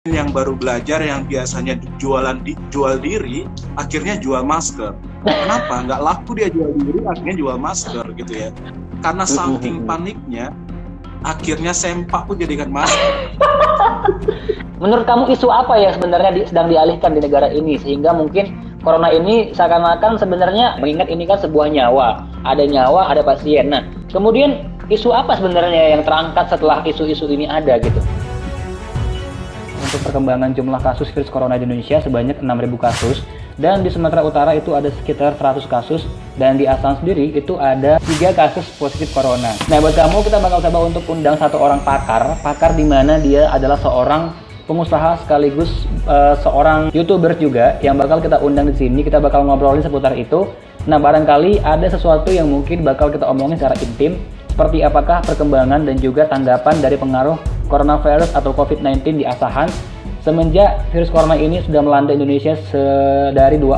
yang baru belajar yang biasanya jual diri, akhirnya jual masker. Kenapa? Nggak laku dia jual diri, akhirnya jual masker gitu ya. Karena saking paniknya, akhirnya sempak pun jadikan masker. Menurut kamu isu apa yang sebenarnya sedang dialihkan di negara ini sehingga mungkin corona ini seakan-akan sebenarnya mengingat ini kan sebuah nyawa, ada pasien. Nah, kemudian isu apa sebenarnya yang terangkat setelah isu-isu ini ada gitu? Untuk perkembangan jumlah kasus virus corona di Indonesia sebanyak 6.000 kasus, dan di Sumatera Utara itu ada sekitar 100 kasus, dan di Assam sendiri itu ada 3 kasus positif corona. Nah, buat kamu kita bakal coba untuk undang satu orang pakar di mana dia adalah seorang pengusaha sekaligus seorang YouTuber juga yang bakal kita undang di sini. Kita bakal ngobrolin seputar itu. Nah, barangkali ada sesuatu yang mungkin bakal kita omongin secara intim, seperti apakah perkembangan dan juga tanggapan dari pengaruh coronavirus atau COVID-19 di Asahan semenjak virus corona ini sudah melanda Indonesia dari 2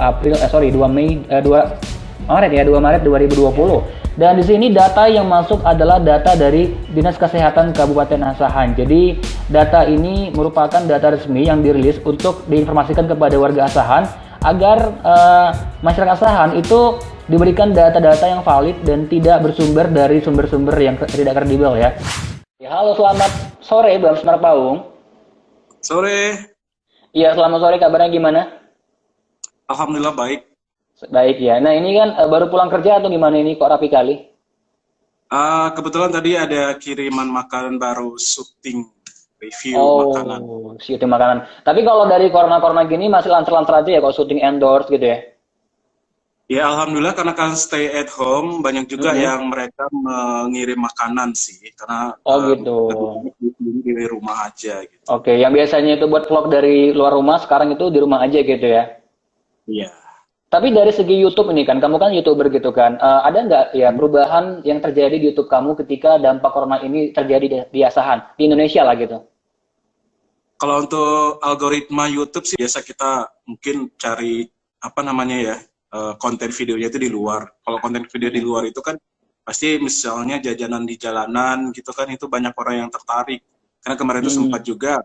Maret 2020. Dan di sini data yang masuk adalah data dari Dinas Kesehatan Kabupaten Asahan. Jadi data ini merupakan data resmi yang dirilis untuk diinformasikan kepada warga Asahan agar masyarakat Asahan itu diberikan data-data yang valid dan tidak bersumber dari sumber-sumber yang tidak kredibel ya. Halo, selamat sore Bang Semar Paung. Sore. Iya, selamat sore, kabarnya gimana? Alhamdulillah baik. Baik ya. Nah, ini kan baru pulang kerja atau gimana ini kok rapi kali? Kebetulan tadi ada kiriman makanan baru, syuting review makanan. Oh, syuting makanan. Tapi kalau dari corona gini masih lancar-lancar aja ya kalau syuting endorse gitu ya? Ya alhamdulillah karena kan stay at home, banyak juga yang mereka mengirim makanan sih, karena gitu. di rumah aja gitu. Oke, yang biasanya itu buat vlog dari luar rumah, sekarang itu di rumah aja gitu ya? Iya. Tapi dari segi YouTube ini kan, kamu kan YouTuber gitu kan, ada nggak ya perubahan yang terjadi di YouTube kamu ketika dampak corona ini terjadi di Asahan, di Indonesia lah gitu? Kalau untuk algoritma YouTube sih biasa kita mungkin cari apa namanya ya, konten videonya itu di luar. Kalau konten video di luar itu kan pasti misalnya jajanan di jalanan gitu kan, itu banyak orang yang tertarik. Karena kemarin itu sempat juga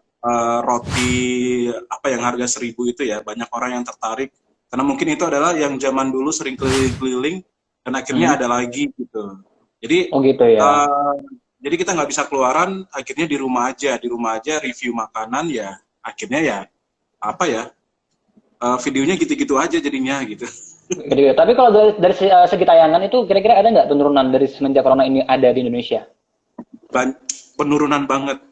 roti apa yang harga 1.000 itu ya, banyak orang yang tertarik. Karena mungkin itu adalah yang zaman dulu sering keliling-keliling dan akhirnya ada lagi gitu. Jadi, gitu ya. Jadi kita nggak bisa keluaran, akhirnya di rumah aja review makanan ya. Akhirnya ya apa ya, videonya gitu-gitu aja jadinya gitu. Gitu. Tapi kalau dari segi tayangan itu kira-kira ada nggak penurunan dari semenjak corona ini ada di Indonesia? Penurunan banget.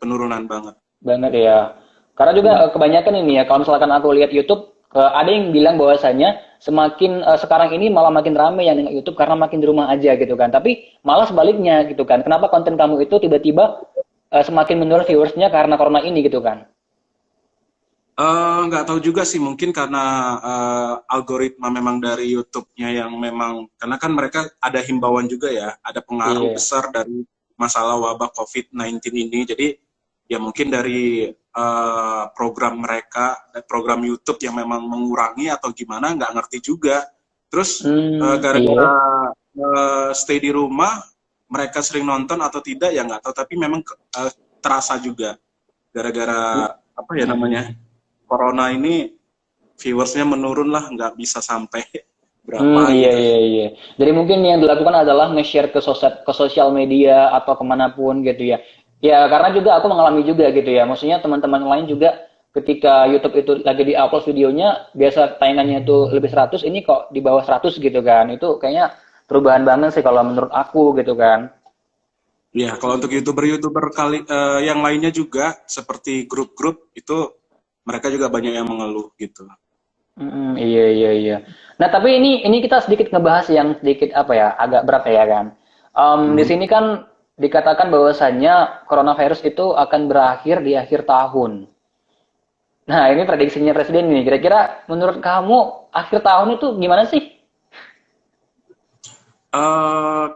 Banget ya. Karena juga kebanyakan ini ya, kalau misalkan aku lihat YouTube, ada yang bilang bahwasanya semakin sekarang ini malah makin ramai yang nengok YouTube karena makin di rumah aja gitu kan. Tapi malah sebaliknya gitu kan. Kenapa konten kamu itu tiba-tiba semakin menurun viewersnya karena corona ini gitu kan? Nggak tahu juga sih, mungkin karena algoritma memang dari YouTube-nya yang memang, karena kan mereka ada himbauan juga ya, ada pengaruh besar dari masalah wabah COVID-19 ini. Jadi ya mungkin dari program mereka, program YouTube yang memang mengurangi atau gimana, nggak ngerti juga. Terus gara-gara stay di rumah, mereka sering nonton atau tidak ya nggak tahu, tapi memang terasa juga gara-gara apa ya namanya, corona ini viewersnya menurun lah, nggak bisa sampai berapa gitu. Iya. Jadi mungkin yang dilakukan adalah nge-share ke sosial media atau kemanapun gitu ya. Ya karena juga aku mengalami juga gitu ya. Maksudnya teman-teman lain juga ketika YouTube itu lagi di-upload videonya, biasa tayangannya itu lebih 100, ini kok di bawah 100 gitu kan. Itu kayaknya perubahan banget sih kalau menurut aku gitu kan. Ya kalau untuk YouTuber yang lainnya juga seperti grup-grup itu, mereka juga banyak yang mengeluh gitu. Iya. Nah tapi ini kita sedikit ngebahas yang sedikit apa ya, agak berat ya kan. Di sini kan dikatakan bahwasannya coronavirus itu akan berakhir di akhir tahun. Nah ini prediksinya presiden nih. Kira-kira menurut kamu akhir tahun itu gimana sih?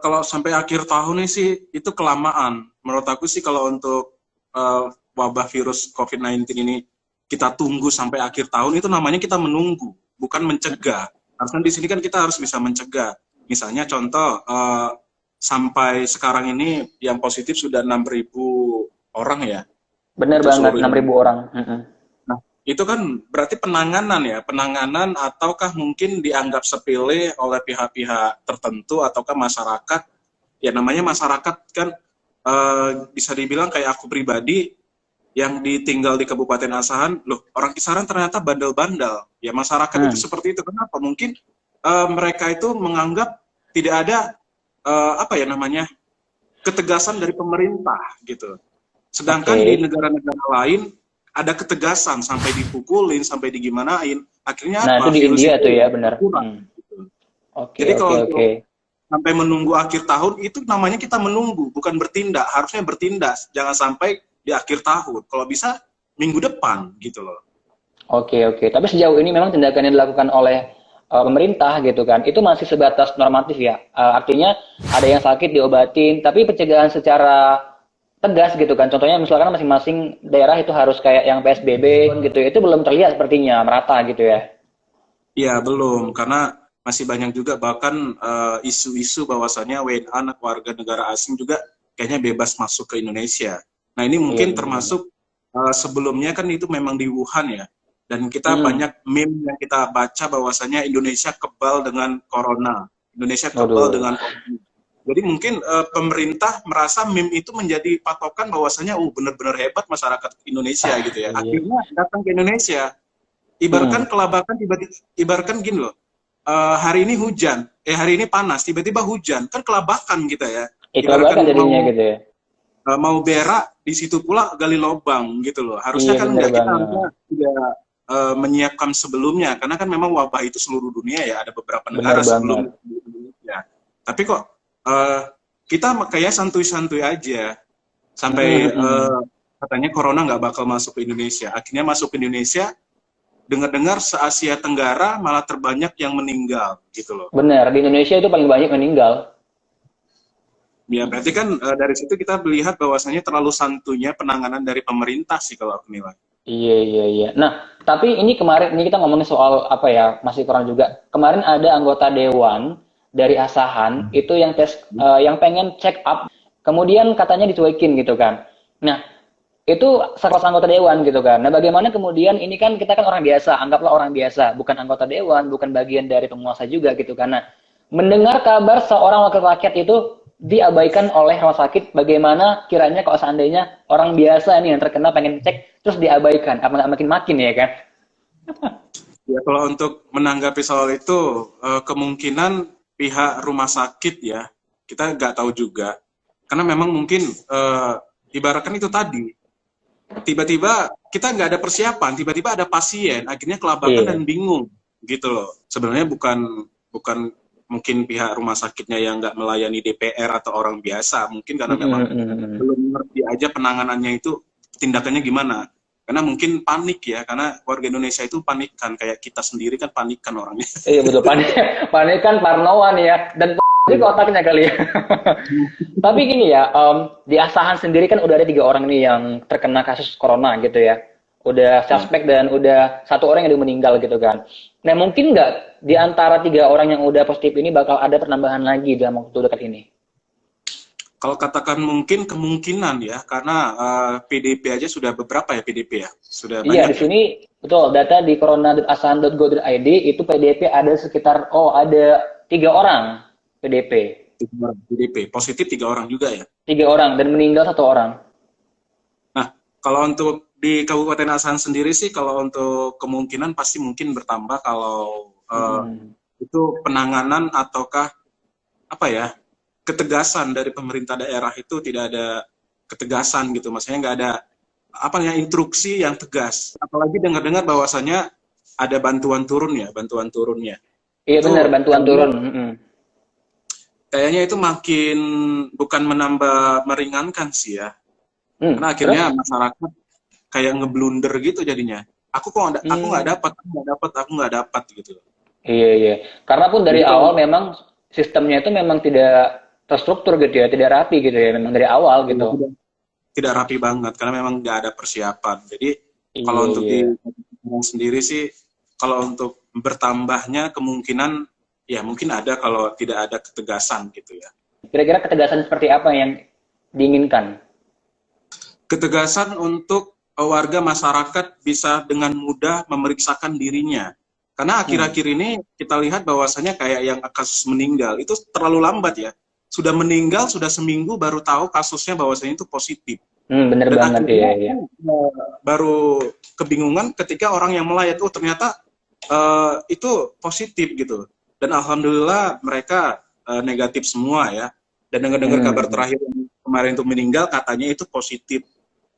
Kalau sampai akhir tahun ini sih itu kelamaan. Menurut aku sih kalau untuk wabah virus COVID-19 ini kita tunggu sampai akhir tahun, itu namanya kita menunggu, bukan mencegah. Harusnya di sini kan kita harus bisa mencegah. Misalnya contoh, sampai sekarang ini yang positif sudah 6.000 orang ya. Bener banget, 6.000 orang. itu kan berarti penanganan ya, penanganan ataukah mungkin dianggap sepele oleh pihak-pihak tertentu ataukah masyarakat, ya namanya masyarakat kan bisa dibilang kayak aku pribadi yang ditinggal di Kabupaten Asahan, loh orang Kisaran ternyata bandel-bandel, ya masyarakat itu seperti itu, kenapa? Mungkin mereka itu menganggap tidak ada apa ya namanya ketegasan dari pemerintah gitu, sedangkan di negara-negara lain ada ketegasan sampai dipukulin, sampai digimanain. Akhirnya Nah, apa? itu di Virus India itu tuh ya, benar. kurang. Gitu. Oke, Jadi kalau oke. sampai menunggu akhir tahun, itu namanya kita menunggu, bukan bertindak. Harusnya bertindak, jangan sampai di akhir tahun. Kalau bisa, minggu depan, gitu loh. Oke, oke. Tapi sejauh ini memang tindakan yang dilakukan oleh pemerintah gitu kan, itu masih sebatas normatif ya. Artinya ada yang sakit diobatin, tapi pencegahan secara tegas gitu kan. Contohnya misalkan masing-masing daerah itu harus kayak yang PSBB gitu, itu belum terlihat sepertinya merata gitu ya. Iya, belum. Karena masih banyak juga bahkan isu-isu bahwasannya WNA warga negara asing juga kayaknya bebas masuk ke Indonesia. Nah, ini Iya mungkin benar-benar. termasuk sebelumnya kan itu memang di Wuhan ya. Dan kita Hmm. banyak meme yang kita baca bahwasannya Indonesia kebal dengan corona. Indonesia kebal Waduh. dengan COVID. Jadi mungkin pemerintah merasa meme itu menjadi patokan bahwasannya benar-benar hebat masyarakat Indonesia gitu ya. Iya. Akhirnya datang ke Indonesia. Hmm. Ibaratkan kelabakan tiba-tiba, ibaratkan gini loh. Hari ini hujan, hari ini panas, tiba-tiba hujan. Kan kelabakan kita ya. Ibaratkan Kelabakan jadinya mau gitu ya. mau berak di situ pula gali lobang gitu loh. Harusnya Iya kan benar enggak, kita banget. harusnya tidak menyiapkan sebelumnya karena kan memang wabah itu seluruh dunia ya, ada beberapa Benar negara banget. sebelum Indonesia. Tapi kok kita kayak santuy-santuy aja sampai katanya corona nggak bakal masuk ke Indonesia. Akhirnya masuk ke Indonesia, dengar-dengar se-Asia Tenggara malah terbanyak yang meninggal gitu loh. Benar, di Indonesia itu paling banyak meninggal. Ya berarti kan dari situ kita melihat bahwasannya terlalu santunya penanganan dari pemerintah sih kalau aku nilai. Iya, iya, iya. Nah, tapi ini kemarin, ini kita ngomongin soal apa ya, masih kurang juga. Kemarin ada anggota dewan dari Asahan, itu yang yang pengen check up, kemudian katanya dicuekin gitu kan. Nah, itu sekelas anggota dewan gitu kan. Nah, bagaimana kemudian ini kan kita kan orang biasa, anggaplah orang biasa, bukan anggota dewan, bukan bagian dari penguasa juga gitu kan. Nah, mendengar kabar seorang wakil rakyat itu diabaikan oleh rumah sakit, bagaimana kiranya kalau seandainya orang biasa nih yang terkena pengen cek terus diabaikan, apa nggak makin-makin ya kan? Ya kalau untuk menanggapi soal itu kemungkinan pihak rumah sakit ya kita nggak tahu juga karena memang mungkin ibaratkan itu tadi tiba-tiba kita nggak ada persiapan, tiba-tiba ada pasien akhirnya kelabakan dan Iya. bingung gitu loh. Sebenarnya bukan bukan mungkin pihak rumah sakitnya yang nggak melayani DPR atau orang biasa, mungkin karena memang belum ngerti aja penanganannya itu tindakannya gimana. Karena mungkin panik ya, karena warga Indonesia itu panik kan, kayak kita sendiri kan panik kan orangnya. Iya betul, panik, panik kan parnoan ya, dan itu otaknya kali ya. Tapi gini ya, di Asahan sendiri kan udah ada 3 orang nih yang terkena kasus corona gitu ya. Udah Ya. suspek dan udah 1 orang yang udah meninggal gitu kan. Nah mungkin nggak di antara 3 orang yang udah positif ini bakal ada penambahan lagi dalam waktu dekat ini? Kalau katakan mungkin kemungkinan ya, karena PDP aja sudah beberapa ya PDP ya, sudah Iya banyak di ya. sini betul data di corona.asahan.go.id itu PDP ada sekitar ada 3 orang PDP, 3 orang PDP, positif 3 orang juga ya. 3 orang dan meninggal 1 orang. Nah, kalau untuk di Kabupaten Asahan sendiri sih, kalau untuk kemungkinan pasti mungkin bertambah kalau Mm-mm. itu penanganan ataukah apa ya ketegasan dari pemerintah daerah itu tidak ada ketegasan gitu, maksudnya nggak ada apa ya instruksi yang tegas. Apalagi dengar-dengar bahwasanya ada bantuan turun ya, bantuan turunnya Iya benar itu bantuan turun. Mm-mm. kayaknya itu makin bukan menambah meringankan sih ya, karena akhirnya Terus? masyarakat kayak ngeblunder gitu jadinya. Aku nggak Hmm, dapat, aku nggak dapat gitu. iya iya. Karena pun dari Jadi kalau awal memang sistemnya itu memang tidak terstruktur gitu ya, tidak rapi gitu ya, memang dari awal ya, gitu. tidak rapi banget karena memang nggak ada persiapan. Jadi kalau Iya untuk iya. di sendiri sih, kalau untuk bertambahnya kemungkinan ya mungkin ada kalau tidak ada ketegasan gitu ya. Kira-kira ketegasan seperti apa yang diinginkan? Ketegasan untuk warga masyarakat bisa dengan mudah memeriksakan dirinya. Karena akhir-akhir ini kita lihat bahwasanya kayak yang kasus meninggal itu terlalu lambat ya. Sudah meninggal, sudah seminggu baru tahu kasusnya bahwasanya itu positif. Bener Dan banget ya. akhirnya baru kebingungan ketika orang yang melayat, oh ternyata itu positif gitu. Dan alhamdulillah mereka negatif semua ya. Dan dengar-dengar kabar terakhir yang kemarin itu meninggal katanya itu positif.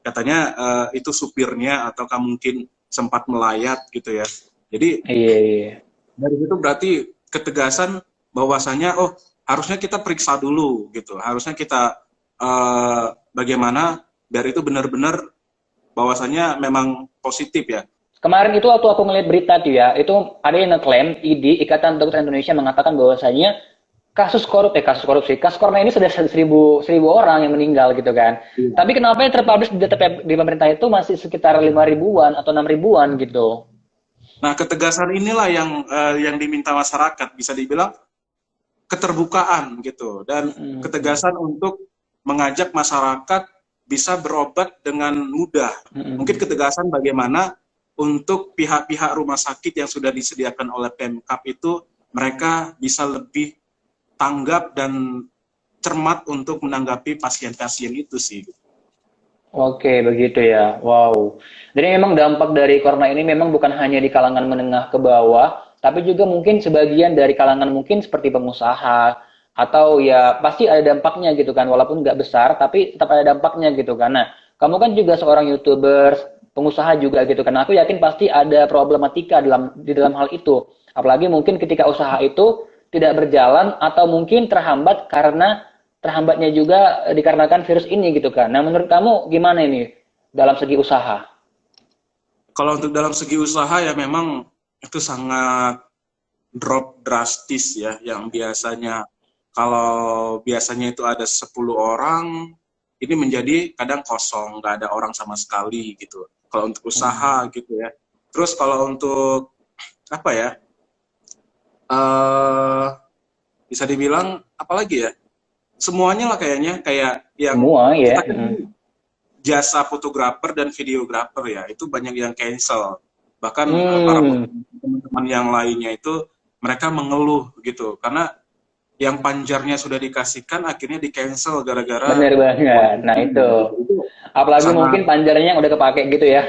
Katanya itu supirnya ataukah mungkin sempat melayat gitu ya. Jadi dari itu berarti ketegasan bahwasanya oh harusnya kita periksa dulu gitu. Harusnya kita bagaimana biar itu benar-benar bahwasanya memang positif ya. Kemarin itu waktu aku ngeliat berita tuh ya, itu ada yang ngeklaim ID Ikatan Dokter Indonesia mengatakan bahwasanya kasus korupsi, kasus corona ini sudah 1000 orang yang meninggal gitu kan. Tapi kenapa yang terpublish di pemerintah itu masih sekitar 5.000-an atau 6.000-an gitu? Nah, ketegasan inilah yang diminta masyarakat, bisa dibilang keterbukaan gitu dan ketegasan untuk mengajak masyarakat bisa berobat dengan mudah. Mungkin ketegasan bagaimana untuk pihak-pihak rumah sakit yang sudah disediakan oleh Pemkab itu mereka bisa lebih tanggap dan cermat untuk menanggapi pasien-pasien itu sih. Oke, begitu ya. Wow. Jadi memang dampak dari corona ini memang bukan hanya di kalangan menengah ke bawah, tapi juga mungkin sebagian dari kalangan mungkin seperti pengusaha, atau ya pasti ada dampaknya gitu kan, walaupun nggak besar, tapi tetap ada dampaknya gitu kan. Nah, kamu kan juga seorang YouTuber, pengusaha juga gitu kan. Aku yakin pasti ada problematika di dalam hal itu. Apalagi mungkin ketika usaha itu tidak berjalan atau mungkin terhambat karena terhambatnya juga dikarenakan virus ini gitu kan. Nah, menurut kamu gimana ini dalam segi usaha? Kalau untuk dalam segi usaha ya memang itu sangat drop drastis ya, yang biasanya kalau biasanya itu ada 10 orang, ini menjadi kadang kosong, nggak ada orang sama sekali gitu. Kalau untuk usaha gitu ya. Terus kalau untuk apa ya, bisa dibilang apalagi ya, semuanya lah kayaknya, kayak yang Semua ya. kita kan jasa fotografer dan videografer ya, itu banyak yang cancel. Bahkan para teman-teman yang lainnya itu mereka mengeluh gitu, karena yang panjarnya sudah dikasihkan akhirnya di cancel gara-gara Bener banget. Nah itu. Apalagi mungkin panjarnya udah kepake gitu ya.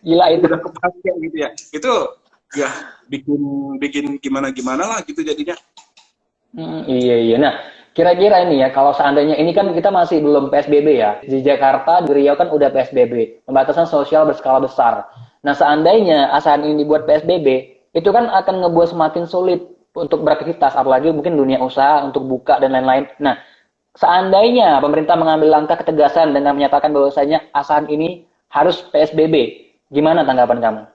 Gila itu. Udah kepake gitu ya. Itu ya bikin gimana lah gitu jadinya. Iya. Nah, kira-kira ini ya, kalau seandainya ini kan kita masih belum PSBB ya. Di Jakarta, di Riau kan udah PSBB, pembatasan sosial berskala besar. Nah, seandainya asahan ini dibuat PSBB, itu kan akan ngebuat semakin sulit untuk beraktivitas, apalagi mungkin dunia usaha untuk buka dan lain-lain. Nah, seandainya pemerintah mengambil langkah ketegasan dengan menyatakan bahwasanya asahan ini harus PSBB, gimana tanggapan kamu?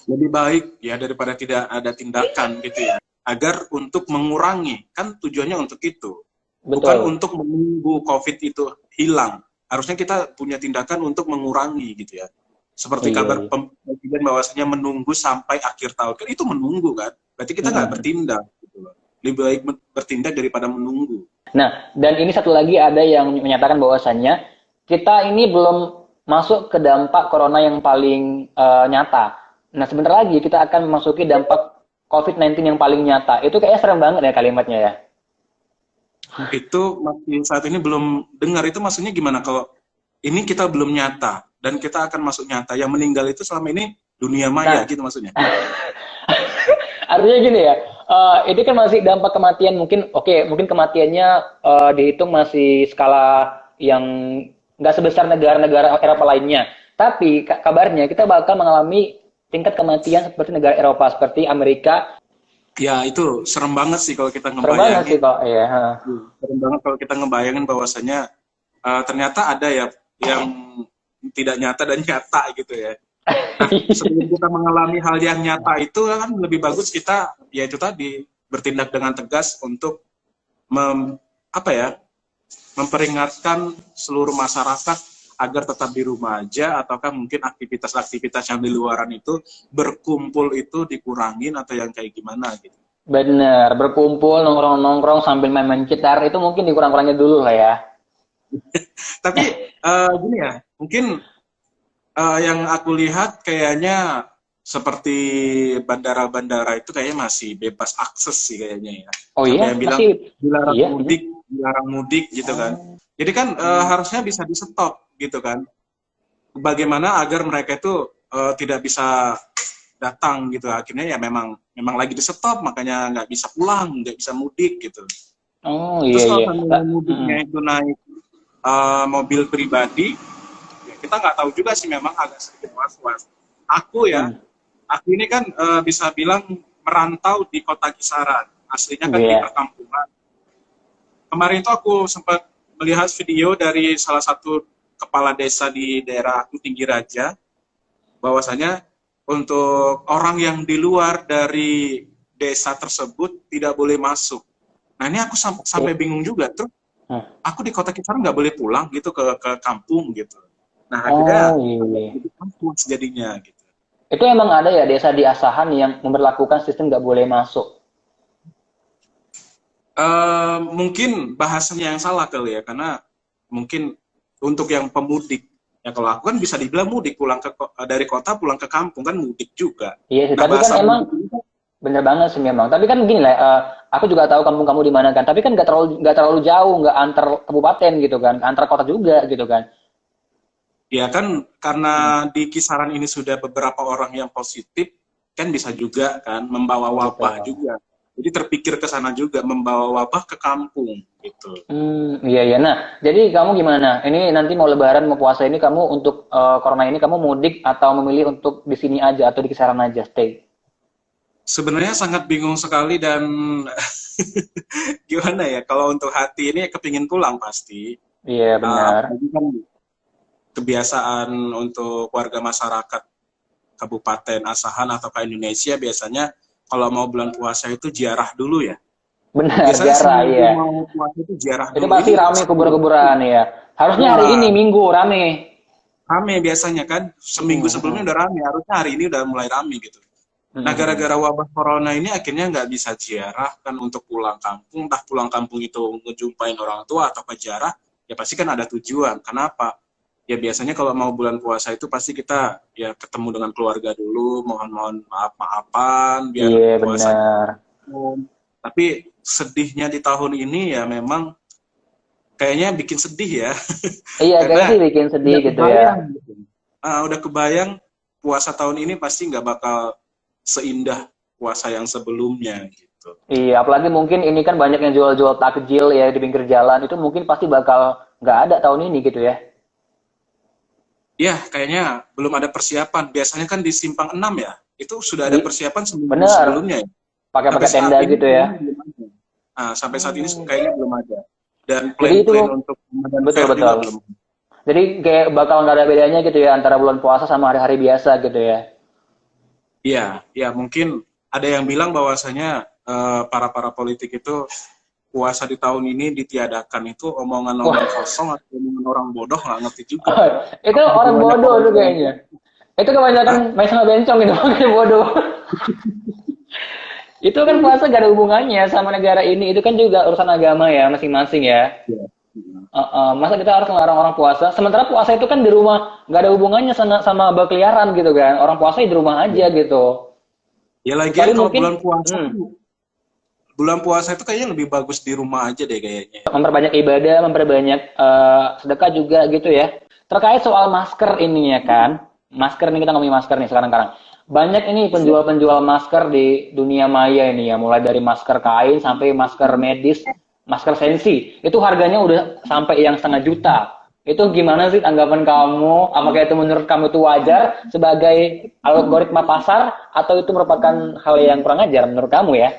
Lebih baik ya daripada tidak ada tindakan gitu ya. Agar untuk mengurangi, kan tujuannya untuk itu. Bukan untuk menunggu COVID itu hilang. Harusnya kita punya tindakan untuk mengurangi gitu ya. Seperti kabar presiden bahwasanya menunggu sampai akhir tahun. Kan itu menunggu kan. Berarti kita nggak bertindak. Gitu loh. Lebih baik bertindak daripada menunggu. Nah, dan ini satu lagi ada yang menyatakan bahwasannya kita ini belum masuk ke dampak corona yang paling nyata. Nah, sebentar lagi kita akan memasuki dampak COVID-19 yang paling nyata. Itu kayaknya serem banget ya kalimatnya ya. Itu masih saat ini belum dengar. Itu maksudnya gimana kalau ini kita belum nyata dan kita akan masuk nyata. Yang meninggal itu selama ini dunia maya gitu maksudnya. Artinya gini ya, ini kan masih dampak kematian mungkin kematiannya dihitung masih skala yang nggak sebesar negara-negara Eropa lainnya. Tapi kabarnya kita bakal mengalami tingkat kematian seperti negara Eropa, seperti Amerika. Ya, itu serem banget sih kalau kita ngebayangin. Serem banget sih kok, iya. Serem banget kalau kita ngebayangin bahwasanya ternyata ada ya yang tidak nyata dan nyata gitu ya. Nah, sebelum kita mengalami hal yang nyata itu kan lebih bagus kita, ya itu tadi, bertindak dengan tegas untuk memperingatkan seluruh masyarakat agar tetap di rumah aja, ataukah mungkin aktivitas-aktivitas yang di luaran itu berkumpul itu dikurangin atau yang kayak gimana gitu. Bener, berkumpul, nongkrong-nongkrong sambil main-main gitar itu mungkin dikurang-kurangin dulu lah ya. Tapi gini ya, mungkin Yang aku lihat kayaknya seperti bandara-bandara itu kayaknya masih bebas akses sih kayaknya ya. Oh Sampai iya, yang bilang masih iya. dilarang mudik gitu kan. Oh. Jadi kan harusnya bisa di stop gitu kan. Bagaimana agar mereka itu tidak bisa datang gitu. Akhirnya ya memang lagi di stop, makanya nggak bisa pulang, nggak bisa mudik gitu. Oh iya Terus kalau iya. seandainya mudiknya itu naik mobil pribadi, ya kita nggak tahu juga sih, memang agak sedikit was-was. Hmm. Aku ini kan bisa bilang merantau di kota kisaran, aslinya kan di Iya. perkampungan. Kemarin itu aku sempat melihat video dari salah satu kepala desa di daerah aku, Tinggi Raja, bahwasanya untuk orang yang di luar dari desa tersebut tidak boleh masuk. Nah ini aku sampai bingung juga. Terus Hmm. aku di kota kisaran nggak boleh pulang gitu ke kampung gitu. Nah akhirnya Oh iya. jadi kampus jadinya gitu. Itu emang ada ya desa di Asahan yang memperlakukan sistem nggak boleh masuk. Mungkin bahasanya yang salah kali ya, karena mungkin untuk yang pemudik, ya kalau aku kan bisa dibilang mudik, pulang dari kota pulang ke kampung kan mudik juga. Iya sih, Nah tapi kan bahasa emang mudik ini kan, bener banget sih memang. Tapi kan gini lah, aku juga tahu kampung kamu di mana kan. Tapi kan nggak terlalu jauh, nggak antar kabupaten gitu kan, antar kota juga gitu kan. ya kan Hmm, karena di kisaran ini sudah beberapa orang yang positif, kan bisa juga kan membawa wabah betul. juga. Jadi terpikir ke sana juga, membawa wabah ke kampung gitu. Iya iya. Nah, jadi kamu gimana? Ini nanti mau Lebaran, mau puasa ini kamu untuk corona ini kamu mudik atau memilih untuk di sini aja atau di kisaran aja stay? Sebenarnya sangat bingung sekali dan gimana ya, kalau untuk hati ini kepingin pulang pasti. Iya benar. Apalagi kan kebiasaan untuk warga masyarakat Kabupaten Asahan atau ke Indonesia biasanya kalau mau bulan puasa itu ziarah dulu ya. Benar, Biasanya jarah seminggu ya. mau puasa itu ziarah Itu dulu. pasti Ini rame kubur-kuburan ya. Harusnya hari ini wah, Minggu rame. rame biasanya kan, seminggu sebelumnya Hmm. udah rame, harusnya hari ini udah mulai rame gitu. Nah, Hmm. gara-gara wabah corona ini akhirnya nggak bisa ziarah kan untuk pulang kampung, entah pulang kampung itu ngejumpain orang tua atau ke ziarah, ya pasti kan ada tujuan. Kenapa? Ya biasanya kalau mau bulan puasa itu pasti kita ya ketemu dengan keluarga dulu, mohon-mohon maaf-maafan biar Iya puasanya. benar. Tapi sedihnya di tahun ini ya memang kayaknya bikin sedih ya, Iya kayaknya karena sih bikin sedih udah gitu ya. kebayang gitu. Udah kebayang puasa tahun ini pasti nggak bakal seindah puasa yang sebelumnya gitu. Iya, apalagi mungkin ini kan banyak yang jual-jual takjil ya di pinggir jalan. Itu mungkin pasti bakal nggak ada tahun ini gitu ya. Ya, kayaknya belum ada persiapan. Biasanya kan di Simpang 6 ya, itu sudah ada I, persiapan seminggu bener. sebelumnya ya. Sampai Pakai-pakai saat tenda ini gitu ya. kayaknya belum ada. Sampai saat ini Hmm. kayaknya belum ada. Dan Jadi itu plan-plan untuk Ramadan betul Fair juga betul. belum. Jadi kayak bakal nggak ada bedanya gitu ya antara bulan puasa sama hari-hari biasa gitu ya. Iya, ya mungkin ada yang bilang bahwasanya para politik itu puasa di tahun ini ditiadakan, itu omongan-omongan Wah, kosong atau omongan orang bodoh, nggak ngerti juga. oh, itu Apalagi orang banyak bodoh orang tuh yang, kayaknya. Itu kebanyakan hah? main sama bencong itu makanya bodoh. Itu kan puasa gak ada hubungannya sama negara ini. Itu kan juga urusan agama ya masing-masing ya. Ya. Masa kita harus ngelarang orang puasa? Sementara puasa itu kan di rumah nggak ada hubungannya sama berkeliaran gitu kan. Orang puasa di rumah aja gitu. Ya lagian Kecuali kalau mungkin bulan puasa itu kayaknya lebih bagus di rumah aja deh kayaknya. memperbanyak ibadah, memperbanyak sedekah juga gitu ya. Terkait soal masker ini ya kan. Masker nih kita ngomongin masker nih sekarang-sekarang. Banyak ini penjual-penjual masker di dunia maya ini ya, mulai dari masker kain sampai masker medis, masker sensi. Itu harganya udah sampai yang 1,5 juta. Itu gimana sih tanggapan kamu? Apakah itu menurut kamu itu wajar sebagai algoritma pasar atau itu merupakan hal yang kurang ajar menurut kamu ya?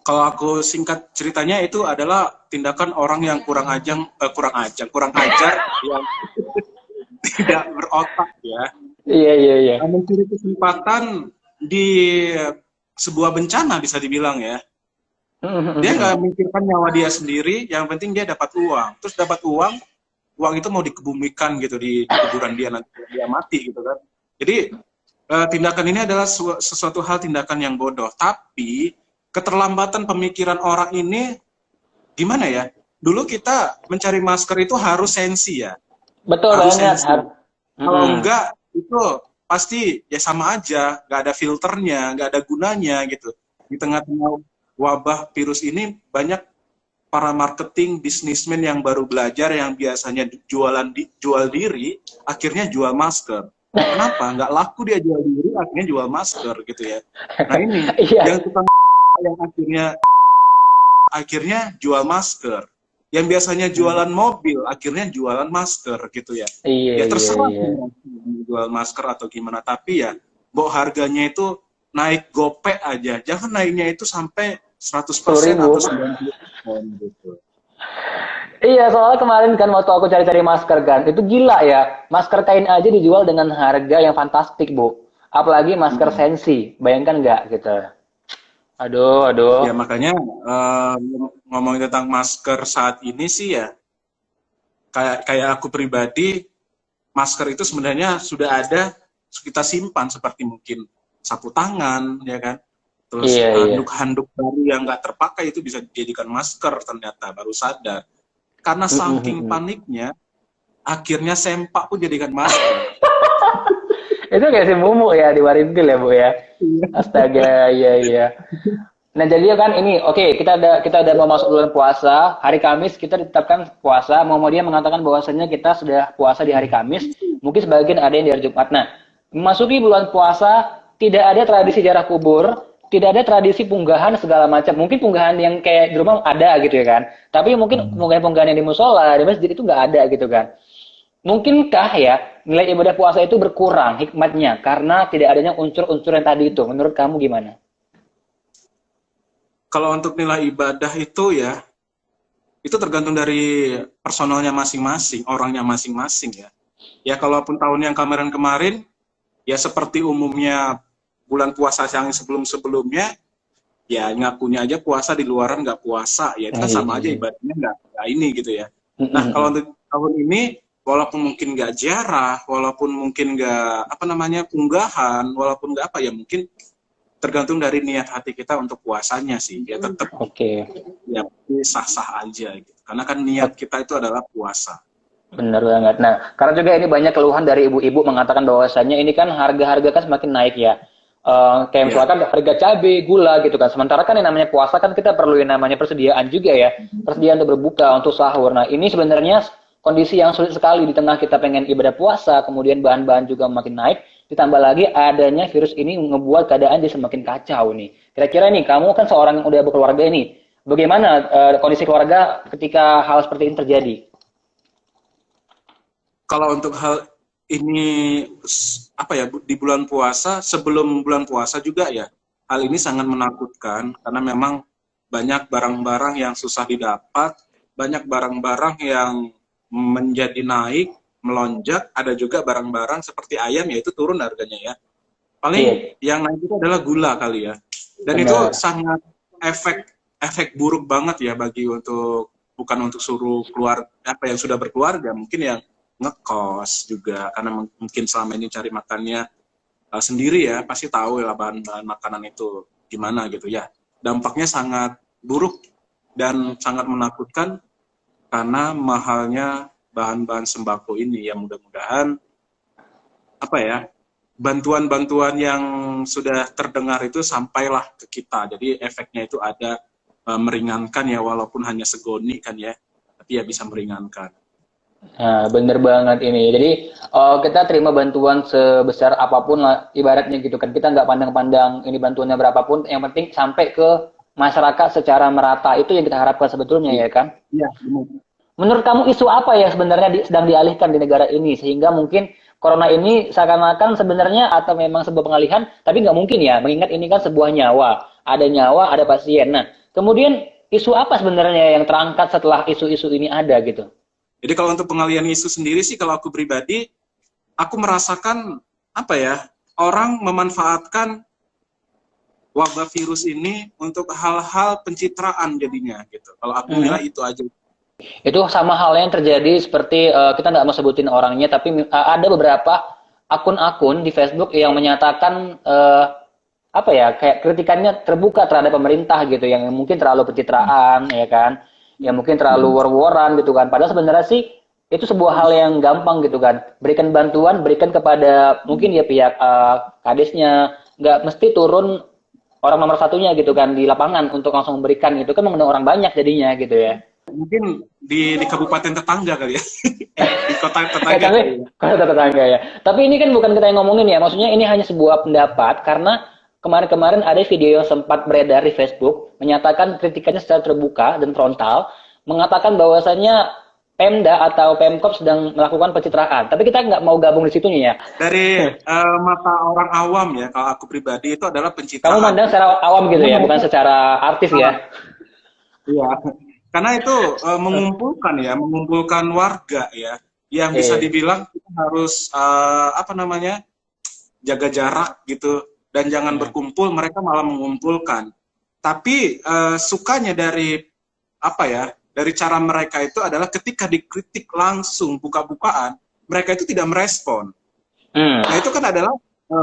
Kalau aku singkat ceritanya itu adalah tindakan orang yang kurang ajar yang tidak berotak ya. Iya iya iya. Mencuri kesempatan di sebuah bencana bisa dibilang ya. Dia nggak memikirkan nyawa dia sendiri, yang penting dia dapat uang. Terus dapat uang, uang itu mau dikebumikan gitu di kuburan dia nanti dia mati gitu kan. Jadi tindakan ini adalah sesuatu hal tindakan yang bodoh. Tapi keterlambatan pemikiran orang ini gimana ya? Dulu kita mencari masker itu harus sensi ya, Betul harus banget. sensi. Kalau Mm-mm. enggak, itu pasti ya sama aja, nggak ada filternya, nggak ada gunanya gitu. Di tengah-tengah wabah virus ini, banyak para marketing bisnismen yang baru belajar yang biasanya jual diri, akhirnya jual masker. Kenapa? Nggak laku dia jual diri, akhirnya jual masker gitu ya. Nah ini, yang Iya, tukang yang akhirnya jual masker. Yang biasanya jualan mobil, akhirnya jualan masker gitu ya. iya, Ya iya, terserah iya. jual masker atau gimana, tapi ya mbok harganya itu naik gope aja. Jangan naiknya itu sampai 100% 10.000. atau 90% gitu. Iya, soalnya kemarin kan waktu aku cari-cari masker kan, itu gila ya. Masker kain aja dijual dengan harga yang fantastik, Bu. Apalagi masker Hmm. sensi. Bayangkan nggak gitu. Aduh, Ya aduh. makanya ngomongin tentang masker saat ini sih ya, kayak kayak aku pribadi, masker itu sebenarnya sudah ada, kita simpan seperti mungkin sapu tangan, ya kan? Terus Iya, iya. handuk-handuk baru yang nggak terpakai itu bisa dijadikan masker, ternyata baru sadar. Karena Mm, mm, saking mm, mm. paniknya, akhirnya sempak pun jadikan masker. Itu kayak si Mumu ya di Warintil ya, Bu ya. Iya. Astaga, iya, iya. Nah, jadi kan ini, oke, kita udah mau masuk bulan puasa. Hari Kamis kita ditetapkan puasa. Muhammadiyah mengatakan bahwasanya kita sudah puasa di hari Kamis. Mungkin sebagian ada yang di hari Jumat. Nah, memasuki bulan puasa tidak ada tradisi ziarah kubur, tidak ada tradisi punggahan segala macam. Mungkin punggahan yang kayak di rumah ada gitu ya kan. Tapi mungkin punggahan-punggahan yang di musola, di masjid itu nggak ada gitu kan. Mungkinkah ya nilai ibadah puasa itu berkurang hikmatnya karena tidak adanya unsur-unsur yang tadi itu? Menurut kamu gimana? Kalau untuk nilai ibadah itu tergantung dari personalnya masing-masing, orangnya masing-masing ya. Ya kalaupun tahun yang kemarin-kemarin, ya seperti umumnya bulan puasa yang sebelum-sebelumnya, ya ngakunya aja puasa di luaran nggak puasa, ya itu Nah, kan iya, sama aja iya. ibadahnya nggak ini gitu ya. Mm, Nah mm, kalau mm. untuk tahun ini, walaupun mungkin nggak jarah, walaupun mungkin nggak apa namanya unggahan, walaupun nggak apa ya mungkin tergantung dari niat hati kita untuk puasanya sih. Ya tetap Oke. ya sah-sah aja gitu. Karena kan niat Oke, kita itu adalah puasa. benar banget. Nah, karena juga ini banyak keluhan dari ibu-ibu mengatakan bahwasannya ini kan harga-harga kan semakin naik ya. Kayak Ya, misalkan harga cabai, gula gitu kan. Sementara kan yang namanya puasa kan kita perlu yang namanya persediaan juga ya. Persediaan untuk berbuka, untuk sahur. Nah, ini sebenarnya kondisi yang sulit sekali di tengah kita pengen ibadah puasa, kemudian bahan-bahan juga makin naik. Ditambah lagi adanya virus ini ngebuat keadaan jadi semakin kacau nih. Kira-kira nih, kamu kan seorang yang udah berkeluarga ini. Bagaimana kondisi keluarga ketika hal seperti ini terjadi? kalau untuk hal ini apa ya di bulan puasa, sebelum bulan puasa juga ya, hal ini sangat menakutkan karena memang banyak barang-barang yang susah didapat, banyak barang-barang yang menjadi naik, melonjak, ada juga barang-barang seperti ayam yaitu turun harganya ya. Paling Iya, yang naik itu adalah gula kali ya. Dan itu benar. sangat efek efek buruk banget ya bagi untuk bukan untuk suruh keluar apa yang sudah berkeluarga, mungkin yang ngekos juga karena mungkin selama ini cari makannya sendiri ya, pasti tahu ya bahan-bahan makanan itu gimana gitu ya. Dampaknya sangat buruk dan sangat menakutkan karena mahalnya bahan-bahan sembako ini, ya mudah-mudahan apa ya, bantuan-bantuan yang sudah terdengar itu sampailah ke kita. Jadi efeknya itu ada meringankan ya, walaupun hanya segoni kan ya, tapi ya bisa meringankan. Nah, bener banget ini. Jadi kita terima bantuan sebesar apapun lah, ibaratnya gitu kan. Kita nggak pandang-pandang ini bantuannya berapapun. Yang penting sampai ke masyarakat secara merata itu yang kita harapkan sebetulnya Iya, ya kan. iya, benar. Menurut kamu isu apa yang sebenarnya sedang dialihkan di negara ini sehingga mungkin corona ini seakan-akan sebenarnya atau memang sebuah pengalihan, tapi nggak mungkin ya, mengingat ini kan sebuah nyawa, ada pasien. Nah, kemudian isu apa sebenarnya yang terangkat setelah isu-isu ini ada gitu? Jadi kalau untuk pengalian isu sendiri sih, kalau aku pribadi, aku merasakan apa ya, orang memanfaatkan wabah virus ini untuk hal-hal pencitraan jadinya gitu. Kalau aku Mhm. nilai itu aja. Itu sama halnya yang terjadi seperti kita nggak mau sebutin orangnya, tapi ada beberapa akun-akun di Facebook yang menyatakan apa ya kayak kritikannya terbuka terhadap pemerintah gitu, yang mungkin terlalu pencitraan ya kan, yang mungkin terlalu war-waran gitu kan. Padahal sebenarnya sih itu sebuah hal yang gampang gitu kan. Berikan bantuan, berikan kepada mungkin ya pihak kadesnya, nggak mesti turun orang nomor satunya gitu kan di lapangan untuk langsung memberikan, itu kan mengundang orang banyak jadinya gitu ya. Mungkin di kabupaten tetangga kali ya. Di kota tetangga Tapi kali ya. kalau tetangga ya. Tapi ini kan bukan kita yang ngomongin ya. Maksudnya ini hanya sebuah pendapat karena kemarin-kemarin ada video yang sempat beredar di Facebook menyatakan kritikannya secara terbuka dan frontal, mengatakan bahwasannya Pemda atau Pemkop sedang melakukan pencitraan. Tapi kita nggak mau gabung di situnya ya. Dari mata orang awam ya, kalau aku pribadi itu adalah Kamu pencitraan. mandang secara awam gitu Karena ya, bukan mereka, secara artis ya. iya, karena itu mengumpulkan warga ya, yang bisa Eh, dibilang kita harus apa namanya, jaga jarak gitu dan jangan hmm. berkumpul. Mereka malah mengumpulkan. Tapi sukanya dari apa ya, dari cara mereka itu adalah ketika dikritik langsung buka-bukaan, mereka itu tidak merespon. Hmm. Nah itu kan adalah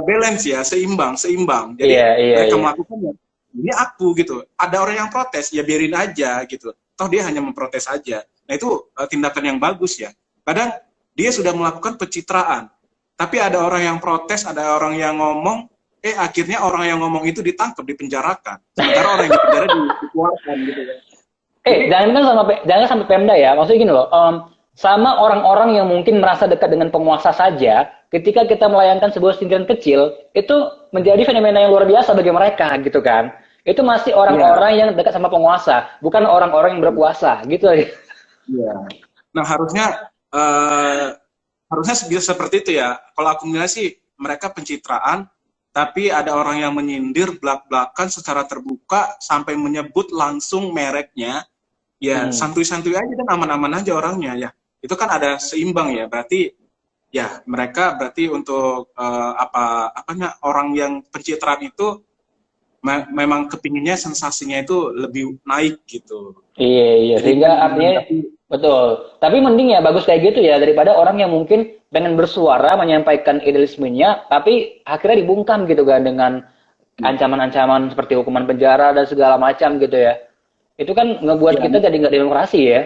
balance ya, seimbang. Iya, Jadi iya, mereka iya. melakukannya, ini aku gitu. Ada orang yang protes, ya biarin aja gitu. Toh dia hanya memprotes aja. Nah itu tindakan yang bagus ya. Kadang dia sudah melakukan pencitraan, tapi ada orang yang protes, ada orang yang ngomong, akhirnya orang yang ngomong itu ditangkap, dipenjarakan. Sementara orang yang dipenjara dikeluarkan gitu ya. Jadi Jangan sampai Pemda ya. Maksudnya gini loh, sama orang-orang yang mungkin merasa dekat dengan penguasa saja, ketika kita melayangkan sebuah sindiran kecil, itu menjadi fenomena yang luar biasa bagi mereka gitu kan. Itu masih iya, orang-orang yang dekat sama penguasa, bukan orang-orang yang berkuasa gitu. iya. Nah eh, harusnya bisa seperti itu ya. Kalau aku menilai sih mereka pencitraan, tapi ada orang yang menyindir belak-belakan secara terbuka sampai menyebut langsung mereknya. Ya Hmm. santuy-santuy aja dan aman-aman aja orangnya ya. Itu kan ada seimbang ya. Berarti ya mereka berarti untuk apanya orang yang pencitraan itu memang kepinginnya sensasinya itu lebih naik gitu. Iya, iya. Jadi dia Sehingga artinya menanggapi. betul. Tapi mending ya bagus kayak gitu ya daripada orang yang mungkin pengen bersuara menyampaikan idealismenya, tapi akhirnya dibungkam gitu kan dengan ancaman-ancaman seperti hukuman penjara dan segala macam gitu ya. Itu kan ngebuat Ya, kita jadi nggak demokrasi ya.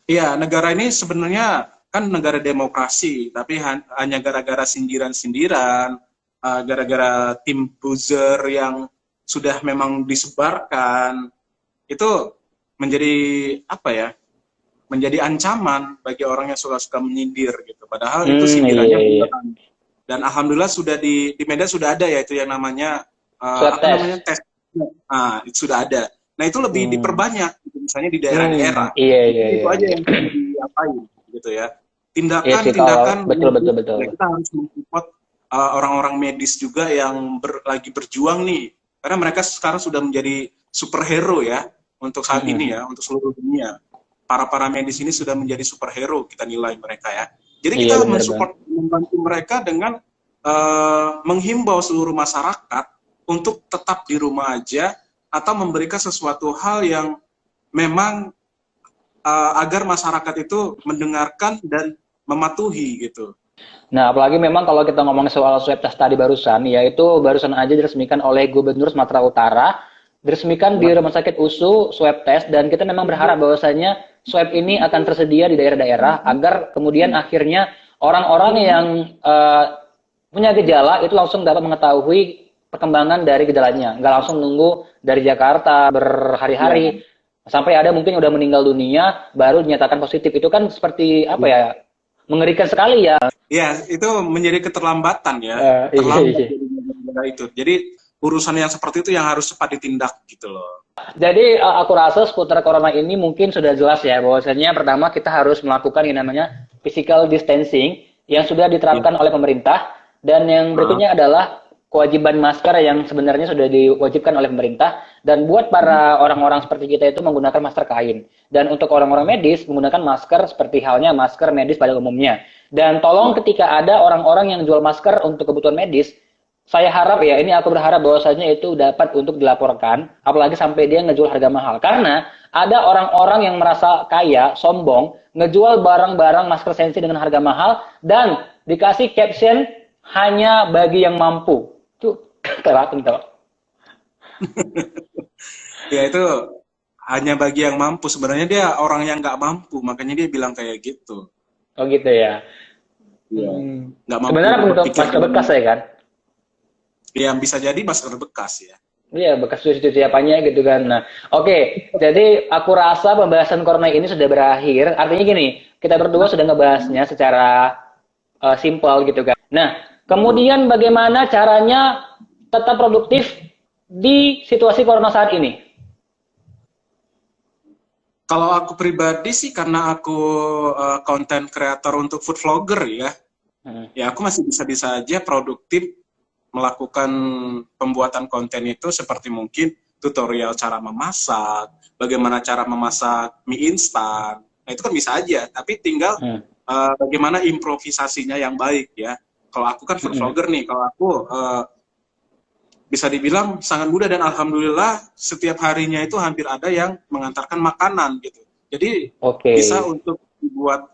iya, negara ini sebenarnya kan negara demokrasi, tapi hanya gara-gara sindiran-sindiran, gara-gara tim buzzer yang sudah memang disebarkan, itu menjadi apa ya? Menjadi ancaman bagi orang yang suka-suka menyindir gitu. Padahal itu Hmm, iya, sindirannya iya. beneran. Dan alhamdulillah sudah di Medan sudah ada ya itu yang namanya Swab apa namanya test. tes. Nah, itu sudah ada. Nah, itu lebih Hmm. diperbanyak gitu. Misalnya di daerah-daerah. Hmm, iya, iya, Itu iya, aja iya. yang bisa diapain gitu ya. Iya sih kalau Tindakan-tindakan betul, betul, medis betul. ya kita harus mensupport orang-orang medis juga yang lagi berjuang nih. Karena mereka sekarang sudah menjadi superhero ya untuk saat Hmm. ini ya, untuk seluruh dunia. Para medis ini sudah menjadi superhero kita nilai mereka ya. Jadi Iya kita bener bang. mensupport, membantu mereka dengan menghimbau seluruh masyarakat untuk tetap di rumah aja atau memberikan sesuatu hal yang memang agar masyarakat itu mendengarkan dan mematuhi gitu. Nah, apalagi memang kalau kita ngomong soal swab test tadi barusan, ya itu barusan aja diresmikan oleh Gubernur Sumatera Utara, diresmikan di Ya. Rumah Sakit USU swab test, dan kita memang berharap bahwasanya swab ini akan tersedia di daerah-daerah agar kemudian akhirnya orang-orang yang eh, punya gejala itu langsung dapat mengetahui perkembangan dari gejalanya, nggak langsung nunggu dari Jakarta Ya. berhari-hari sampai ada mungkin udah meninggal dunia baru dinyatakan positif. Itu kan seperti apa ya, mengerikan sekali ya. Ya, itu menjadi keterlambatan ya, Iya, terlambat iya. jadinya itu. Jadi urusan yang seperti itu yang harus cepat ditindak gitu loh. Jadi aku rasa seputar corona ini mungkin sudah jelas ya bahwasanya pertama kita harus melakukan yang namanya physical distancing yang sudah Ya. diterapkan oleh pemerintah, dan yang Ah. berikutnya adalah kewajiban masker yang sebenarnya sudah diwajibkan oleh pemerintah, dan buat para orang-orang seperti kita itu menggunakan masker kain, dan untuk orang-orang medis menggunakan masker seperti halnya masker medis pada umumnya. Dan tolong Ya. ketika ada orang-orang yang jual masker untuk kebutuhan medis, saya harap ya, ini aku berharap bahwasanya itu dapat untuk dilaporkan, apalagi sampai dia ngejual harga mahal. Karena ada orang-orang yang merasa kaya, sombong, ngejual barang-barang masker sensi dengan harga mahal, dan dikasih caption hanya bagi yang mampu. Itu kelewatan tau. Ya itu hanya bagi yang mampu. Sebenarnya dia orang yang nggak mampu, makanya dia bilang kayak gitu. Oh gitu ya. Iya. Nggak mampu Sebenarnya untuk berpikir masker dengan bekas ya kan? yang bisa jadi masker bekas ya. Iya, bekas cuci-cuci apanya gitu kan. Nah, oke. Jadi aku rasa pembahasan corona ini sudah berakhir. Artinya gini, kita berdua sudah ngebahasnya secara simpel gitu kan. Nah, kemudian bagaimana caranya tetap produktif di situasi corona saat ini? Kalau aku pribadi sih karena aku konten kreator untuk food vlogger ya, Hmm. ya aku masih bisa-bisa aja produktif melakukan pembuatan konten itu seperti mungkin tutorial cara memasak, bagaimana cara memasak mie instan. Nah, itu kan bisa aja, tapi tinggal Hmm. bagaimana improvisasinya yang baik ya. Kalau aku kan food Hmm. vlogger nih, kalau aku bisa dibilang sangat mudah dan alhamdulillah setiap harinya itu hampir ada yang mengantarkan makanan gitu. Jadi Oke. bisa untuk dibuat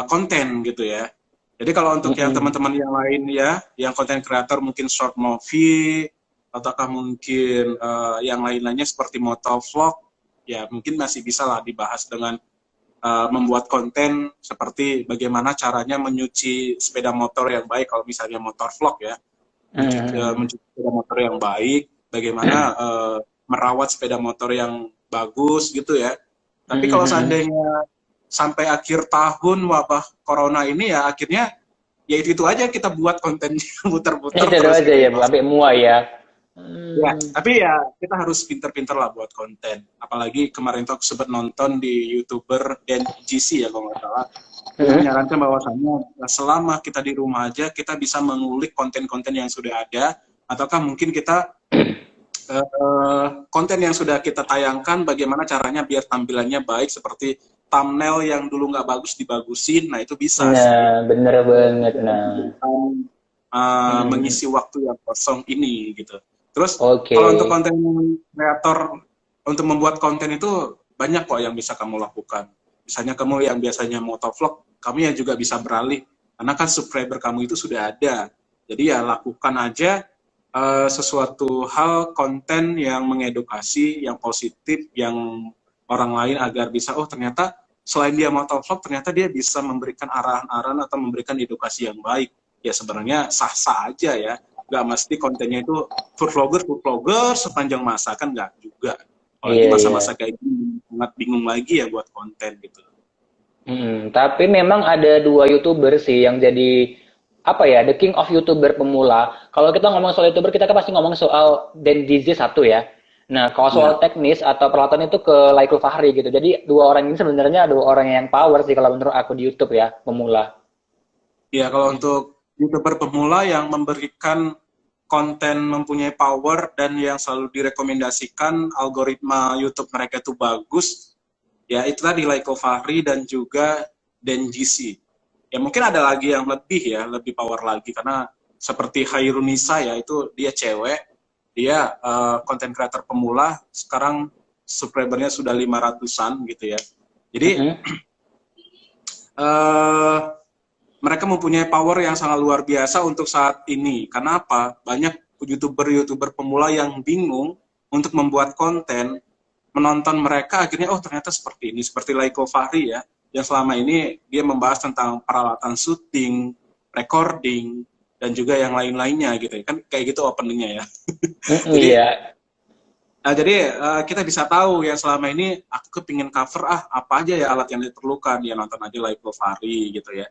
konten gitu ya. Jadi kalau untuk yang Hmm. teman-teman yang lain ya, yang konten kreator mungkin short movie, ataukah mungkin yang lain-lainnya seperti motovlog, ya mungkin masih bisa lah dibahas dengan membuat konten seperti bagaimana caranya menyuci sepeda motor yang baik kalau misalnya motor vlog ya. Hmm. Mencuci sepeda motor yang baik, bagaimana merawat sepeda motor yang bagus gitu ya. Tapi kalau Hmm. seandainya sampai akhir tahun wabah corona ini ya akhirnya ya itu aja kita buat kontennya muter-muter Itu terus aja gitu ya, ya. sampai muak ya. Ya, Hmm. tapi ya kita harus pinter-pinter lah buat konten. Apalagi kemarin tuh aku sempat nonton di YouTuber dan GC ya kalau nggak salah. Dia Hmm. menyarankan bahwasannya selama kita di rumah aja kita bisa mengulik konten-konten yang sudah ada ataukah mungkin kita konten yang sudah kita tayangkan bagaimana caranya biar tampilannya baik seperti thumbnail yang dulu nggak bagus dibagusin, nah itu bisa sih. Nah, bener banget. Nah, hmm. Mengisi waktu yang kosong ini gitu. Terus Oke. kalau untuk konten kreator untuk membuat konten itu banyak kok yang bisa kamu lakukan. Misalnya kamu yang biasanya motovlog, kamu yang juga bisa beralih karena kan subscriber kamu itu sudah ada. Jadi ya lakukan aja sesuatu hal konten yang mengedukasi, yang positif, yang orang lain agar bisa oh ternyata selain dia motovlog ternyata dia bisa memberikan arahan-arahan atau memberikan edukasi yang baik. Ya sebenarnya sah-sah aja ya, nggak mesti kontennya itu food vlogger sepanjang masa kan nggak juga. Apalagi Iya, iya. masa-masa kayak gini sangat bingung lagi ya buat konten gitu. Tapi memang ada dua YouTuber sih yang jadi apa ya, the king of YouTuber pemula. Kalau kita ngomong soal YouTuber, kita kan pasti ngomong soal Dendizi satu ya. Nah, kalau soal Ya, teknis atau peralatan itu ke Laikul Fahri gitu. Jadi dua orang ini sebenarnya dua orang yang power sih kalau menurut aku di YouTube ya, pemula. ya kalau untuk youtuber pemula yang memberikan konten mempunyai power dan yang selalu direkomendasikan algoritma YouTube mereka itu bagus, ya itu tadi Laiko Fahri dan juga Denjisi. Ya mungkin ada lagi yang lebih ya, lebih power lagi karena seperti Hairunisa ya itu dia cewek, dia konten creator pemula, sekarang subscribernya sudah 500-an gitu ya. Jadi Mm-mm. eh, mereka mempunyai power yang sangat luar biasa untuk saat ini. Karena apa? Banyak YouTuber-YouTuber pemula yang bingung untuk membuat konten, menonton mereka akhirnya oh ternyata seperti ini, seperti Laiko Fahri ya, yang selama ini dia membahas tentang peralatan syuting, recording, dan juga yang lain-lainnya gitu ya. Kan kayak gitu openingnya ya. Jadi Iya. jadi kita bisa tahu ya selama ini aku kepingin cover apa aja ya alat yang diperlukan ya nonton aja Live Fahri gitu ya.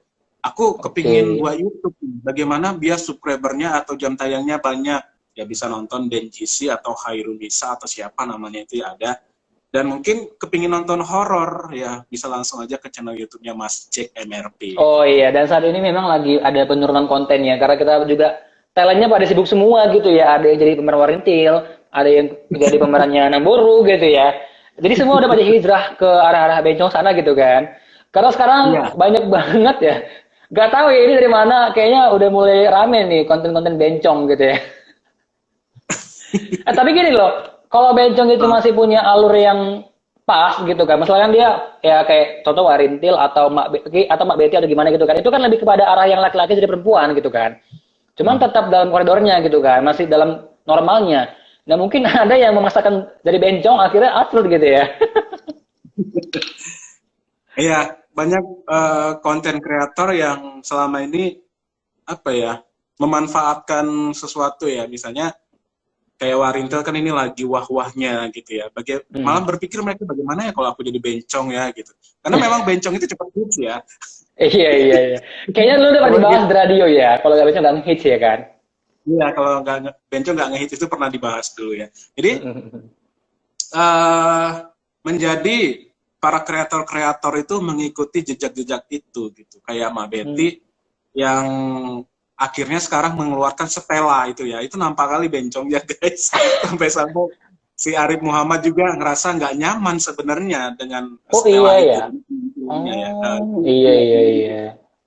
Aku Oke. kepingin buat YouTube bagaimana biar subscribernya atau jam tayangnya banyak ya bisa nonton Denjisi atau Hairunisa atau siapa namanya itu ya ada. Dan mungkin kepingin nonton horor ya bisa langsung aja ke channel YouTube-nya Mas Jack MRP. Oh iya, dan saat ini memang lagi ada penurunan konten ya, karena kita juga talentnya pada sibuk semua gitu ya. Ada yang jadi pemeran Warintil, ada yang jadi pemerannya Namboru gitu ya. Jadi semua udah pada hijrah ke arah-arah bencong sana gitu kan. Karena sekarang Iya. banyak banget ya. Gak tahu ya ini dari mana, kayaknya udah mulai rame nih konten-konten bencong gitu ya. Tapi gini loh, kalau bencong itu Uh, masih punya alur yang pas gitu kan. Misalnya dia ya kayak contoh Warintil atau atau Mak Betty atau gimana gitu kan. Itu kan lebih kepada arah yang laki-laki jadi perempuan gitu kan. Cuman tetap dalam koridornya gitu kan, masih dalam normalnya. Nah mungkin ada yang memaksakan dari bencong akhirnya atlet gitu ya. Iya, banyak konten kreator yang selama ini apa ya, memanfaatkan sesuatu ya, misalnya kayak Warintel kan ini lagi wah-wahnya gitu ya. Malah Hmm. berpikir mereka bagaimana ya kalau aku jadi bencong ya gitu. Karena memang bencong itu cepat hits ya. Iya iya iya. Kayaknya lu udah pernah Kalau dibahas gitu, di radio ya. Kalau nggak bisa nggak hits ya kan. iya kalau bencong nggak ngehits itu pernah dibahas dulu ya. Jadi eh menjadi para kreator-kreator itu mengikuti jejak-jejak itu gitu. Kayak Mbak Betty Hmm. yang akhirnya sekarang mengeluarkan Stella itu ya. Itu nampak kali bencong ya guys. Sampai-sampai si Arif Muhammad juga ngerasa nggak nyaman sebenarnya dengan Oh iya Stella ya. itu. Ya. Oh iya iya iya.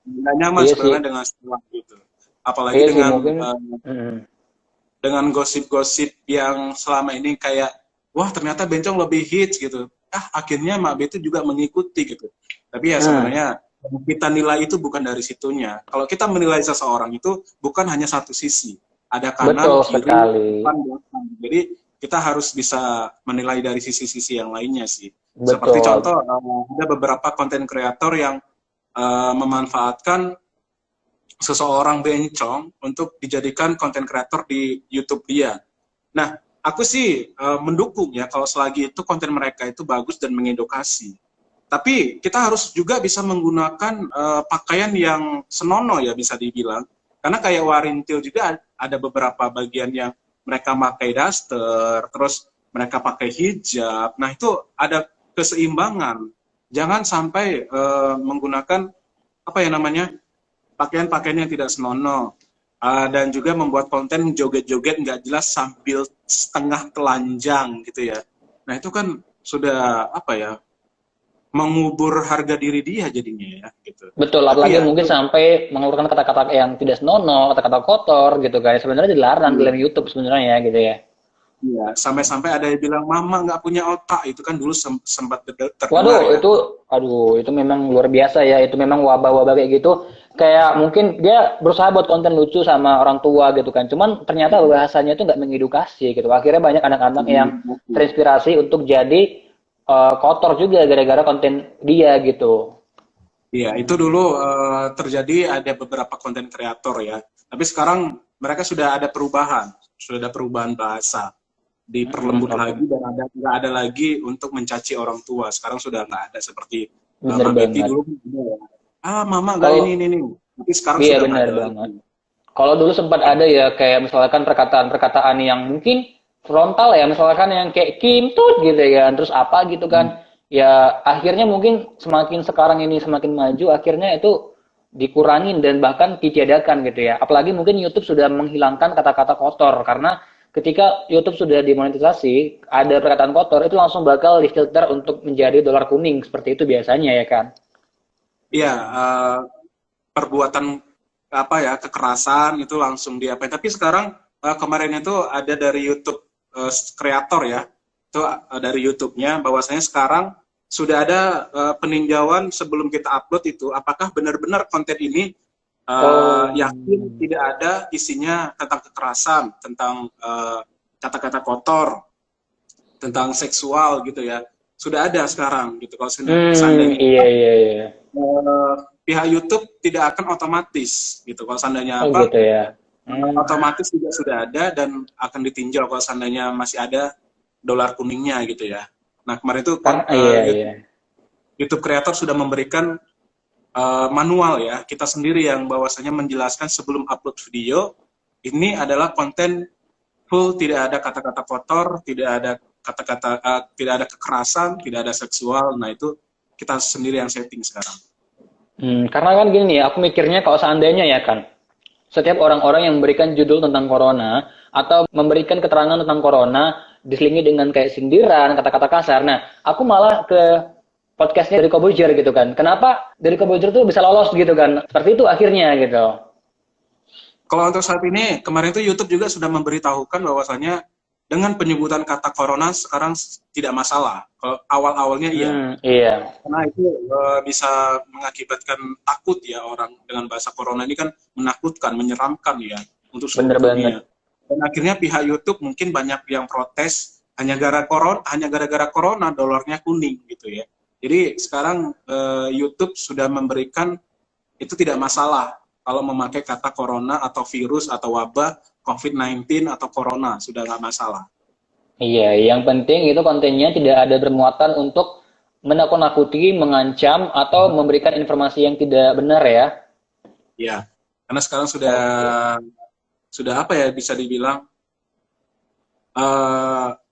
Nggak nyaman Iya sih. sebenarnya dengan Stella itu. Apalagi Iya sih dengan mungkin. Hmm. gosip-gosip yang selama ini kayak wah ternyata bencong lebih hits gitu. Akhirnya Mbak Betty juga mengikuti gitu. Tapi ya Hmm. sebenarnya kita nilai itu bukan dari situnya. Kalau kita menilai seseorang itu bukan hanya satu sisi. Ada Betul kanan, kiri, sekali. depan, belakang. Jadi kita harus bisa menilai dari sisi-sisi yang lainnya sih. Seperti Betul. contoh ada beberapa konten kreator yang memanfaatkan seseorang bencong untuk dijadikan konten kreator di YouTube dia. Nah, aku sih mendukung ya kalau selagi itu konten mereka itu bagus dan mengedukasi. Tapi kita harus juga bisa menggunakan pakaian yang senonoh ya bisa dibilang. Karena kayak Warintil juga ada beberapa bagian yang mereka pakai daster, terus mereka pakai hijab. Nah itu ada keseimbangan. Jangan sampai menggunakan apa ya namanya pakaian-pakaian yang tidak senonoh. Dan juga membuat konten joget-joget nggak jelas sambil setengah telanjang gitu ya. Nah itu kan sudah apa ya, mengubur harga diri dia jadinya ya gitu. Betul, Tapi apalagi ya mungkin itu sampai mengeluarkan kata-kata yang tidak senonoh, kata-kata kotor gitu kan. Sebenarnya dilarang di iya, dalam YouTube sebenarnya gitu ya. iya. Sampai-sampai ada yang bilang mama nggak punya otak, itu kan dulu sempat terdengar Waduh, ya. itu memang luar biasa ya. Itu memang wabah-wabah kayak gitu. Kayak mungkin dia berusaha buat konten lucu sama orang tua gitu kan. Cuman ternyata bahasanya itu nggak mengedukasi gitu. Akhirnya banyak anak-anak yang terinspirasi untuk jadi kotor juga gara-gara konten dia gitu. Iya, itu dulu terjadi ada beberapa konten kreator ya. Tapi sekarang mereka sudah ada perubahan bahasa, diperlembut Oke. lagi dan nggak ada lagi untuk mencaci orang tua. Sekarang sudah nggak ada seperti Bener Mbak Betty banget. dulu. Mama nggak Kalau ini. Tapi sekarang iya sudah nggak benar ada lagi. banget. Kalau dulu sempat ada ya kayak misalkan perkataan-perkataan yang mungkin frontal ya, misalkan yang kayak Kim Tut gitu ya, terus apa gitu kan. Ya akhirnya mungkin semakin sekarang ini semakin maju, akhirnya itu dikurangin dan bahkan ditiadakan gitu ya. Apalagi mungkin YouTube sudah menghilangkan kata-kata kotor karena ketika YouTube sudah dimonetisasi, ada perkataan kotor itu langsung bakal difilter untuk menjadi dolar kuning seperti itu biasanya ya kan. Iya, perbuatan apa ya kekerasan itu langsung diapain. Tapi sekarang kemarin itu ada dari YouTube kreator ya, itu dari YouTube-nya bahwasanya sekarang sudah ada peninjauan sebelum kita upload itu apakah benar-benar konten ini Oh, yakin tidak ada isinya tentang kekerasan, tentang kata-kata kotor, tentang seksual gitu ya. Sudah ada sekarang gitu. Kalau seandainya iya iya iya. pihak YouTube tidak akan otomatis gitu. Kalau seandainya Oh apa, gitu ya. Hmm. otomatis juga sudah ada dan akan ditinjau kalau seandainya masih ada dolar kuningnya gitu ya. Nah kemarin itu Karena iya iya. YouTube Creator sudah memberikan manual ya kita sendiri yang bahwasanya menjelaskan sebelum upload video ini adalah konten full, tidak ada kata-kata kotor, tidak ada kata-kata tidak ada kekerasan, tidak ada seksual. Nah itu kita sendiri yang setting sekarang. Karena kan gini nih, aku mikirnya kalau seandainya ya kan, setiap orang-orang yang memberikan judul tentang corona atau memberikan keterangan tentang corona diselingi dengan kayak sindiran, kata-kata kasar. Nah, aku malah ke podcastnya dari Kobujer gitu kan. Kenapa dari Kobujer tuh bisa lolos gitu kan? Seperti itu akhirnya gitu. Kalau untuk saat ini, kemarin itu YouTube juga sudah memberitahukan bahwasanya dengan penyebutan kata corona sekarang tidak masalah. Kalau awal-awalnya iya, Iya, karena itu bisa mengakibatkan takut ya orang dengan bahasa corona ini kan menakutkan, menyeramkan ya untuk seluruh bener banget. dunia. Dan akhirnya pihak YouTube mungkin banyak yang protes hanya gara-gara corona dolarnya kuning gitu ya. Jadi sekarang YouTube sudah memberikan itu tidak masalah kalau memakai kata corona atau virus atau wabah COVID-19 atau corona, sudah nggak masalah. Iya, yang penting itu kontennya tidak ada bermuatan untuk menakut-nakuti, mengancam, atau memberikan informasi yang tidak benar ya. Iya, karena sekarang sudah apa ya bisa dibilang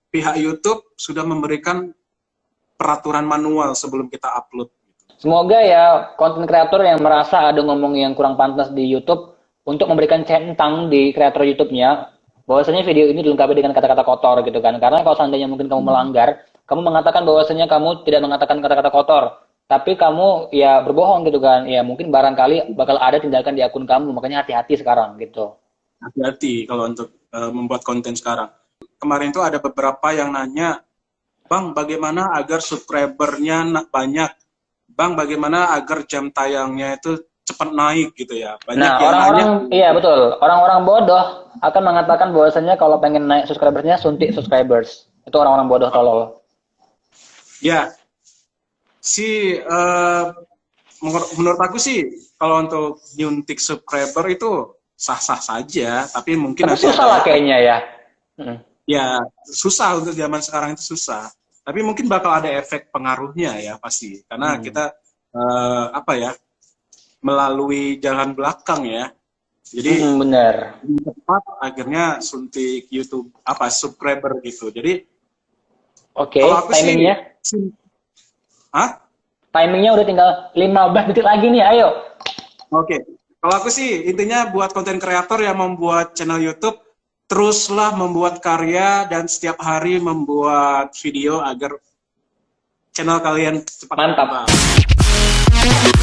pihak YouTube sudah memberikan peraturan manual sebelum kita upload. Semoga ya konten kreator yang merasa ada ngomong yang kurang pantas di YouTube untuk memberikan centang di kreator YouTube-nya, bahwasanya video ini dilengkapi dengan kata-kata kotor gitu kan. Karena kalau seandainya mungkin kamu melanggar, kamu mengatakan bahwasanya kamu tidak mengatakan kata-kata kotor, tapi kamu ya berbohong gitu kan. Ya mungkin barangkali bakal ada tindakan di akun kamu, makanya hati-hati sekarang gitu. Hati-hati kalau untuk membuat konten sekarang. Kemarin tuh ada beberapa yang nanya, Bang, bagaimana agar subscribernya banyak? Bang, bagaimana agar jam tayangnya itu cepat naik gitu ya? Banyak Nah, yang orang-orang, nanya. iya betul. Orang-orang bodoh akan mengatakan bahwasanya kalau pengen naik subscribersnya suntik subscribers. Itu orang-orang bodoh tolol. Ya, menurut aku sih kalau untuk nyuntik subscriber itu sah-sah saja, tapi mungkin Tapi nanti susah lah kayaknya ya. ya susah untuk zaman sekarang itu susah. Tapi mungkin bakal ada efek pengaruhnya ya pasti, karena kita apa ya melalui jalan belakang ya. Jadi benar. cepat akhirnya suntik YouTube apa subscriber gitu. Jadi Oke, kalau aku timingnya? Hah? Timingnya udah tinggal 15 detik lagi nih, ayo. Oke. Kalau aku sih intinya buat konten kreator yang membuat channel YouTube, teruslah membuat karya dan setiap hari membuat video agar channel kalian cepat Mantap. berkembang.